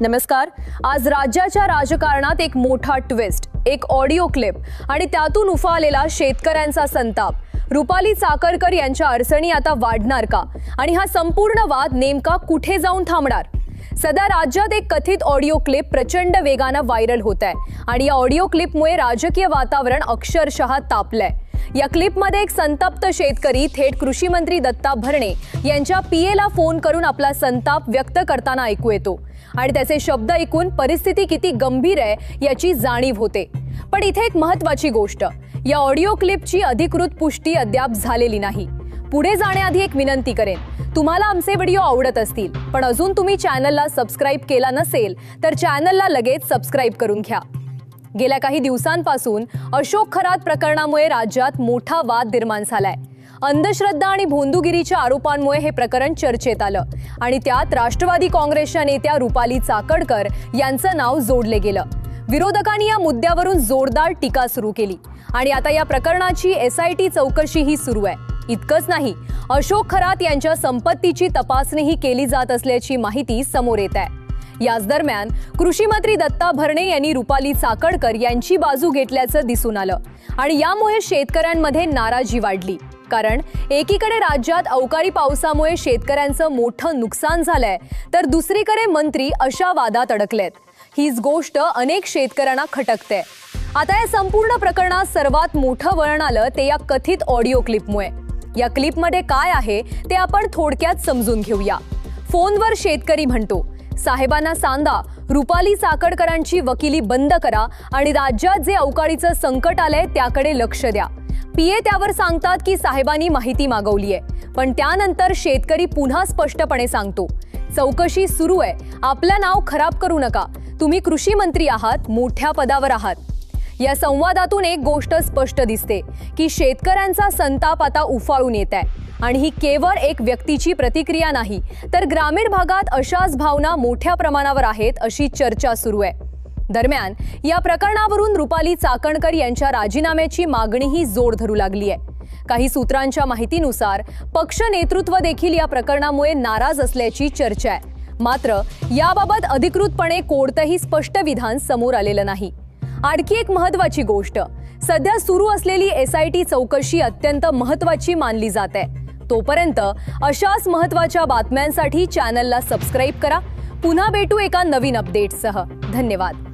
नमस्कार। आज राज्याच्या राजकारणात एक मोठा ट्विस्ट, एक ऑडिओ क्लिप आणि त्यातून उफाळलेला शेतकऱ्यांचा संताप। रुपाली चाकणकर यांच्या अडचणी आता वाढणार का आणि हा संपूर्ण वाद नेमका कुठे जाऊन थांबणार? सध्या राज्यात एक कथित ऑडिओ क्लिप प्रचंड वेगाने व्हायरल होत आहे आणि या ऑडिओ क्लिपमुळे राजकीय वातावरण अक्षरशः तापलंय। या क्लिपमध्ये एक संतप्त शेतकरी थेट कृषी मंत्री दत्ता भरणे यांच्या पीएला फोन करून आपला संताप व्यक्त करताना ऐकू येतो आणि त्याचे शब्द ऐकून परिस्थिती किती गंभीर आहे याची जाणीव होते। पण इथे एक महत्त्वाची गोष्ट, या ऑडिओ क्लिपची अधिकृत पुष्टी अद्याप झालेली नाही। पुढे जाण्याआधी एक विनंती करेन, तुम्हाला आमचे व्हिडिओ आवडत असतील पण अजून तुम्ही चॅनलला सबस्क्राइब केला नसेल तर चॅनलला लगेच सबस्क्राइब करून घ्या। गेल्या काही दिवसांपासून अशोक खरात प्रकरणामुळे राज्यात मोठा वाद निर्माण झालाय। अंधश्रद्धा आणि भोंदूगिरीच्या आरोपांमुळे हे प्रकरण चर्चेत आलं आणि त्यात राष्ट्रवादी काँग्रेसच्या नेत्या रुपाली चाकणकर यांचं नाव जोडले गेलं। विरोधकांनी या मुद्द्यावरून जोरदार टीका सुरू केली आणि आता या प्रकरणाची SIT चौकशीही सुरू आहे। इतकंच नाही, अशोक खरात यांच्या संपत्तीची तपासणीही केली जात असल्याची माहिती समोर येत आहे। याच दरम्यान कृषी मंत्री दत्ता भरणे यांनी रुपाली चाकणकर यांची बाजू घेतल्याचं दिसून आलं आणि यामुळे शेतकऱ्यांमध्ये नाराजी वाढली। कारण एकीकडे राज्यात अवकाळी पावसामुळे शेतकऱ्यांचं मोठं नुकसान झालंय तर दुसरीकडे मंत्री अशा वादात अडकलेत। हीच गोष्ट अनेक शेतकऱ्यांना खटकते। आता या संपूर्ण प्रकरणात सर्वात मोठं वळण आलं ते या कथित ऑडिओ क्लिपमुळे। या क्लिपमध्ये काय आहे ते आपण थोडक्यात समजून घेऊया। फोनवर शेतकरी म्हणतो, साहेबांना सांगा रुपाली चाकणकरांची वकिली बंद करा आणि राज्यात जे अवकाळीचं संकट आलंय त्याकडे लक्ष द्या। पीए त्यावर सांगतात की साहेबांनी माहिती मागवली आहे, पण त्यानंतर शेतकरी पुन्हा स्पष्टपणे सांगतो, चौकशी सुरू आहे, आपलं नाव खराब करू नका, तुम्ही कृषी मंत्री आहात, मोठ्या पदावर आहात। या संवादातून एक गोष्ट स्पष्ट दिसते की शेतकऱ्यांचा संताप आता उफाळून येत आहे आणि ही केवळ एक व्यक्तीची प्रतिक्रिया नाही तर ग्रामीण भागात अशाच भावना मोठ्या प्रमाणावर आहेत अशी चर्चा सुरू आहे। दरम्यान या प्रकरणावरून रुपाली चाकणकर यांच्या राजीनाम्याची मागणीही जोर धरू लागली आहे। काही सूत्रांच्या माहितीनुसार पक्ष नेतृत्व देखील या प्रकरणामुळे नाराज असल्याची चर्चा आहे। मात्र याबाबत अधिकृतपणे कोणतंही स्पष्ट विधान समोर आलेलं नाही। आणखी एक महत्त्वाची गोष्ट, सध्या सुरू असलेली SIT चौकशी अत्यंत महत्त्वाची मानली जाते। तोपर्यंत अशाच महत्त्वाच्या बातम्यांसाठी चॅनलला सबस्क्राइब करा। पुन्हा भेटू एका नवीन अपडेटसह। धन्यवाद।